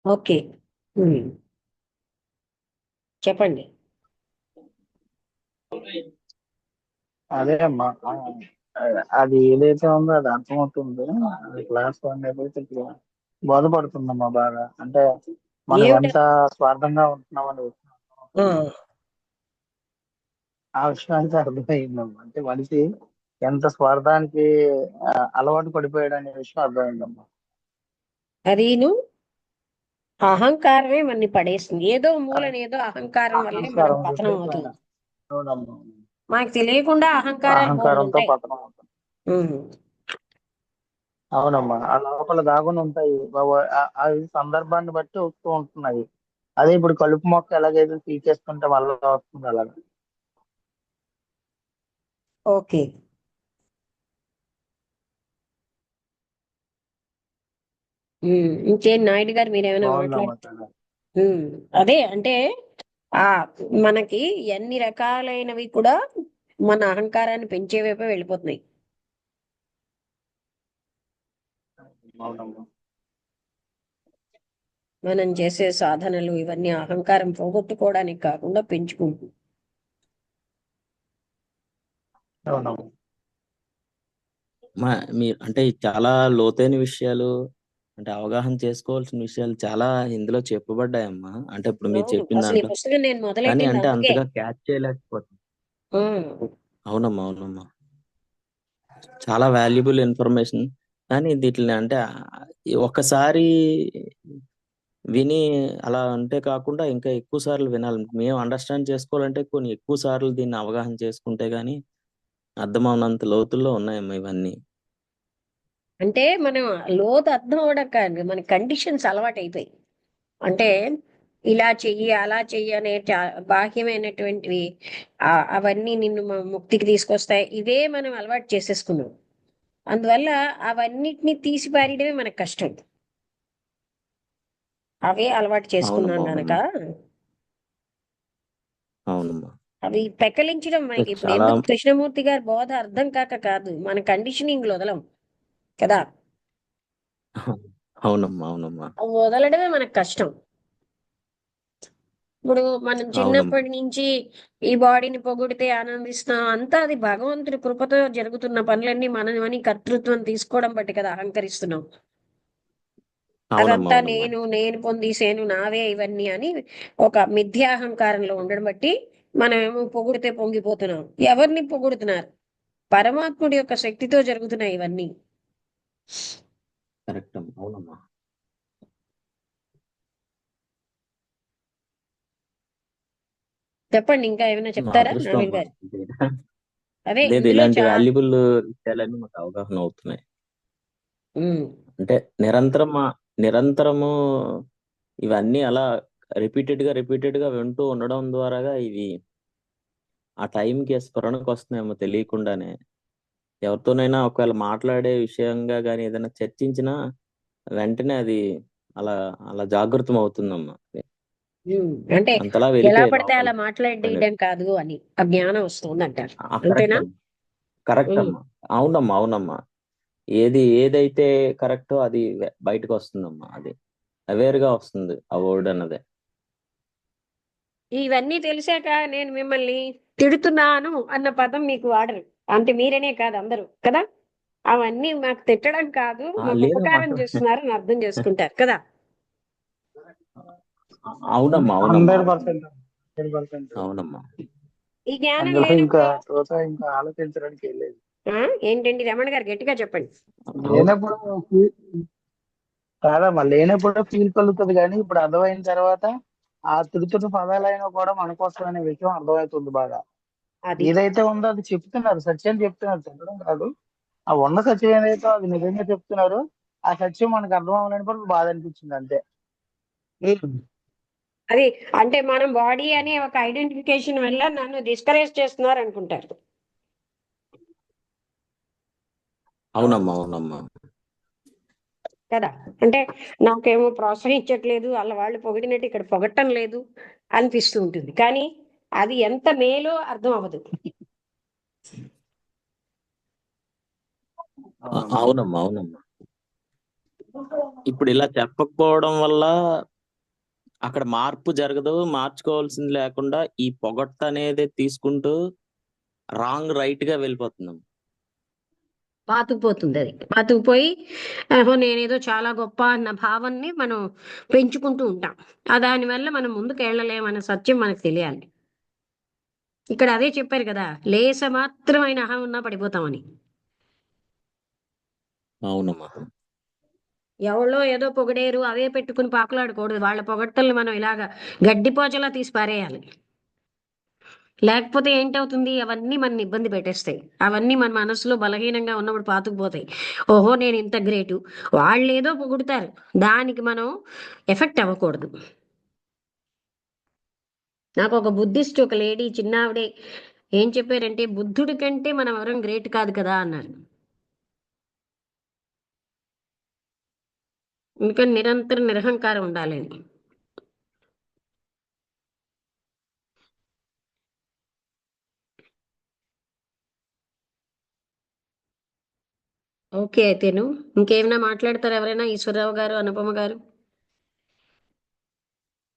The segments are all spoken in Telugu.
ఓకే. ఉమ్, చెప్పండి. అదే అమ్మా అది ఏదైతే ఉందో అది అర్థమవుతుంది. అది క్లాస్ అనేది అయితే బోధపడుతుందమ్మా బాగా. అంటే మనం ఏమిట? ఎంత స్వార్థంగా ఉంటున్నామని ఆ, ఆ విషయం అయితే అర్థమైందమ్మా. అంటే మనిషి ఎంత స్వార్థానికి అలవాటు పడిపోయాడు అనే విషయం అర్థమైందమ్మా. అదీను అహంకారమే మనని పడేస్తుంది. ఏదో ఆ మూలన ఏదో అహంకారం వల్లే మనం అహంకారం పతనం అవుతాం. విపరీతమైన అవునమ్మా. మనకు తెలియకుండా అహంకారాలు బోల్డ్ అహంకారంతో ఉంటాయి. పతనం అవుతుంది. ఉమ్, అవునమ్మా, ఆ లోపల దాగుని ఉంటాయి. అవి సందర్భాన్ని బట్టి వస్తూ ఉంటున్నాయి. అదే ఇప్పుడు కలుపు మొక్క ఎలాగైతే తీసేసుకుంటే మళ్ళీ వస్తుంది అలాగా. ఓకే. ఇంకేం నాయుడు గారు మీరేమైనా బాగుందమ్మా మాట్లాడుతూ. చాలా. అదే అంటే ఆ మనకి ఎన్ని రకాలైనవి కూడా మన అహంకారాన్ని పెంచే వైపే వెళ్ళిపోతున్నాయి. అవునమ్మా. మనం చేసే సాధనలు ఇవన్నీ అహంకారం పోగొట్టుకోవడానికి కాకుండా పెంచుకుంటుంది. అవునమ్మా. మా మీరు అంటే చాలా లోతైన విషయాలు, అంటే అవగాహన చేసుకోవాల్సిన విషయాలు చాలా ఇందులో చెప్పబడ్డాయమ్మా. అంటే ఇప్పుడు మీరు అవును, చెప్పిన అసలు ఈ దాంట్లో పుస్తకం నేను కానీ మొదలెట్టింది అంటే అందుకే. అంతగా క్యాచ్ చేయలేకపోతున్నాం. ఉమ్, అవునమ్మా, అవునమ్మా, చాలా వాల్యుబుల్ ఇన్ఫర్మేషన్. కానీ దీంట్లో అంటే ఒక్కసారి విని అలా అంటే కాకుండా ఇంకా ఎక్కువ సార్లు వినాలి. మేము అండర్స్టాండ్ చేసుకోవాలంటే కొన్ని ఎక్కువ సార్లు దీన్ని అవగాహన చేసుకుంటే గానీ అర్థమవునంత లోతుల్లో ఉన్నాయమ్మా ఇవన్నీ. అంటే మనం లోతు అర్థం అవడం కాదు, మన కండిషన్స్ అలవాటు అయిపోయి. అంటే ఇలా చెయ్యి అలా చెయ్యి అనే బాహ్యమైనటువంటివి అవన్నీ నిన్ను ముక్తికి తీసుకొస్తాయి. ఇవే మనం అలవాటు చేసేసుకున్నాం. అందువల్ల అవన్నిటిని తీసి పారేయడమే మనకు కష్టం. అవే అలవాటు చేసుకున్నాం అవునమ్మా, గనక అవునమ్మా, అవునమ్మా. అవి పెకలించడం మనకి ఇప్పుడు చాలా ఎందుకు కృష్ణమూర్తి గారి బోధ అర్థం కాక కాదు, మన కండిషనింగ్ వదలం కదా. అవునమ్మా, అవునమ్మా, అవి వదలడమే మనకు కష్టం. ఇప్పుడు మనం అవునమ్మా, చిన్నప్పటి నుంచి ఈ బాడీని పొగిడితే ఆనందిస్తున్నాం, అంతా అది భగవంతుడి కృపతో జరుగుతున్న పనులన్నీ మనమని కర్తృత్వం తీసుకోవడం బట్టి కదా అహంకరిస్తున్నాం. అవునమ్మా, అదంతా అవునమ్మా. నేను నేను పొందేసేను నావే ఇవన్నీ అని ఒక మిథ్యాహంకారంలో ఉండడం బట్టి మనమేమో పొగిడితే పొంగిపోతున్నాం. ఎవరిని పొగుడుతున్నారు? పరమాత్ముడి యొక్క శక్తితో జరుగుతున్నాయి ఇవన్నీ. కరెక్ట్ అమ్మా, అవునమ్మా. చెప్పండి, ఇంకా ఏమైనా మా చెప్తారా అదృష్టం నాయుడు అమ్మా. గారు? అదే లేదు, ఇందులో ఇలాంటి వాల్యుబుల్ విషయాలన్నీ మాకు అవగాహన అవుతున్నాయి. ఉమ్, అంటే నిరంతరము ఇవన్నీ అలా రిపీటెడ్ గా వింటూ ఉండడం ద్వారాగా ఇవి ఆ టైంకి స్ఫురణకు వస్తున్నాయేమో తెలియకుండానే. ఎవరితోనైనా ఒకవేళ మాట్లాడే విషయంగా కానీ ఏదైనా చర్చించినా వెంటనే అది అలా అలా జాగృతం అవుతుందమ్మా. అంటే అంతలా ఎలా వెళ్ళిపోయాయి పడితే అలా లోపలికి అనేది. మాట్లాడేయడం కాదు అని ఆ జ్ఞానం వస్తుంది అంటారు. కరెక్ట్ అంతేనా? అమ్మా, కరెక్ట్ ఉమ్, అమ్మా. అవునమ్మా, అవునమ్మా. ఏదైతే కరెక్టో అది బయటకు వస్తుందమ్మా. అది అవేర్ గా వస్తుంది ఆ వర్డ్ అన్నదే. ఇవన్నీ తెలిసాక నేను మిమ్మల్ని తిడుతున్నాను అన్న పదం మీకు వాడరు. అంటే మీరనే కాదు అందరూ కదా. అవన్నీ మాకు తిట్టడం కాదు, మాకు లేదమ్మా. ఉపకారం చేస్తున్నారని అర్థం చేసుకుంటారు కదా. అవునమ్మా, అవునమ్మా, 100%. 100%. అవునమ్మా. ఈ జ్ఞానం అందులో ఇంకా లేనప్పుడు ఇంకా ఆలోచించడానికి ఏం లేదు. ఆ, ఏంటండి రమణ గారు గట్టిగా చెప్పండి. అవు- లేనప్పుడు కాదమ్మా, లేనప్పుడు ఫీల్ కలుగుతుంది, కానీ ఇప్పుడు అర్థమైన తర్వాత ఆ తిరుగుతున్న పదాలైనా కూడా మన కోసం అనే విషయం అర్థమవుతుంది బాగా. అది ఏదైతే ఉందో అది చెప్తున్నారు, సత్యం చెప్తున్నారు, చెప్పడం కాదు. ఆ ఉన్న సత్యం ఏదైతే అది నిజంగా చెప్తున్నారు. ఆ సత్యం మనకు అర్థం అవ్వలేనప్పుడు బాధ అనిపించింది అంతే. అది అంటే మనం బాడీ అనే ఒక ఐడెంటిఫికేషన్ వల్ల నన్ను డిస్కరేజ్ చేస్తున్నారు అనుకుంటారు అవునమ్మా, అవునమ్మా, కదా. అంటే నాకేమో ప్రోత్సహించట్లేదు, వాళ్ళ వాళ్ళు పొగిడినట్టు ఇక్కడ పొగట్టం లేదు అనిపిస్తూ ఉంటుంది. కానీ అది ఎంత మేలో అర్థం అవ్వదు. అవునమ్మా. అవునమ్మా, అవునమ్మా. ఇప్పుడు ఇలా చెప్పకపోవడం వల్ల అక్కడ మార్పు జరగదు, మార్చుకోవాల్సింది లేకుండా ఈ పొగడ్త అనేది తీసుకుంటూ రాంగ్ రైట్ గా వెళ్ళిపోతున్నాం. పాతుకుపోతుంది, అది పాతుకుపోయి నేనేదో చాలా గొప్ప అన్న భావాన్ని మనం పెంచుకుంటూ ఉంటాం. దానివల్ల మనం ముందుకు వెళ్ళలేమన్న సత్యం మనకు తెలియాలి. ఇక్కడ అదే చెప్పారు కదా, లేస మాత్రమైన అహం ఉన్నా పడిపోతామని. అవునమ్మా. ఎవరో ఏదో పొగిడేరు అవే పెట్టుకుని పాకులాడకూడదు. వాళ్ళ పొగడ్తల్ని మనం ఇలాగా గడ్డిపోచలా తీసి పారేయాలి. లేకపోతే ఏంటవుతుంది, అవన్నీ మన ఇబ్బంది పెట్టేస్తాయి. అవన్నీ మన మనసులో బలహీనంగా ఉన్నప్పుడు పాతుకుపోతాయి. ఓహో నేను ఇంత గ్రేటు, వాళ్ళు ఏదో పొగుడుతారు, దానికి మనం ఎఫెక్ట్ అవ్వకూడదు. నాకు ఒక బుద్ధిస్ట్ ఒక లేడీ చిన్నావిడే ఏం చెప్పారంటే, బుద్ధుడి కంటే మనం ఎవరం గ్రేట్ కాదు కదా అన్నారు. అందుకని నిరంతరం నిరహంకారం ఉండాలని. ఓకే అయితేను, ఇంకేమైనా మాట్లాడతారు ఎవరైనా? ఈశ్వరరావు గారు, అనుపమ గారు.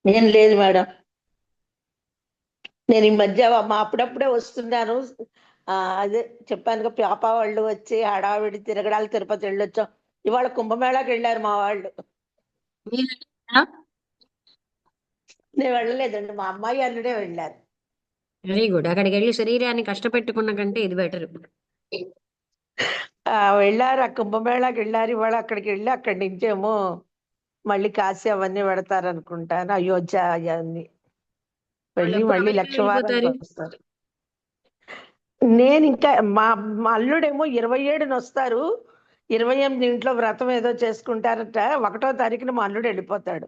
ఏం లేదు మేడం. నేను ఈ మధ్య మా అప్పుడప్పుడే వస్తున్నాను. అదే చెప్పానుగా, పాప వాళ్ళు వచ్చి హడావిడి తిరగడాలు తిరుపతి వెళ్ళొచ్చాం. ఇవాళ కుంభమేళాకి వెళ్ళారు మా వాళ్ళు. మీరు వెళ్ళారా? నేను వెళ్ళలేదండి, మా అమ్మాయి అల్లుడే వెళ్ళారు. Very good. అక్కడికి వెళ్ళి శరీరాన్ని కష్టపెట్టుకున్న కంటే ఇది బెటర్. వెళ్ళారు, ఆ కుంభమేళాకి వెళ్ళారు. ఇవాళ అక్కడికి వెళ్ళి అక్కడి నుంచేమో మళ్ళీ కాశీ అవన్నీ పెడతారు అనుకుంటాను, అయోధ్య అవన్నీ వాళ్ళు వెళ్ళి ఎప్పుడు మళ్ళీ అమెరికా లక్షవారానికి వెళ్ళిపోతారు? వస్తారు. నేను ఇంకా మా అల్లుడేమో 27న వస్తారు. 28 ఇంట్లో వ్రతం ఏదో చేసుకుంటారట. 1వ తారీఖున మా అల్లుడు వెళ్ళిపోతాడు.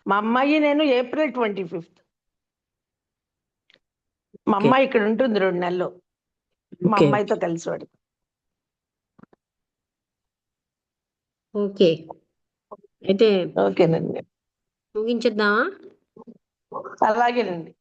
మా అమ్మాయి నేను ఏప్రిల్ 25. మా ఓకే. అమ్మాయి ఇక్కడ ఉంటుంది 2 నెలలు. మా ఓకే. అమ్మాయితో కలిసి వాడు. ఓకే అయితే ఓకేనండి, ముగించేద్దామా? అలాగేనండి.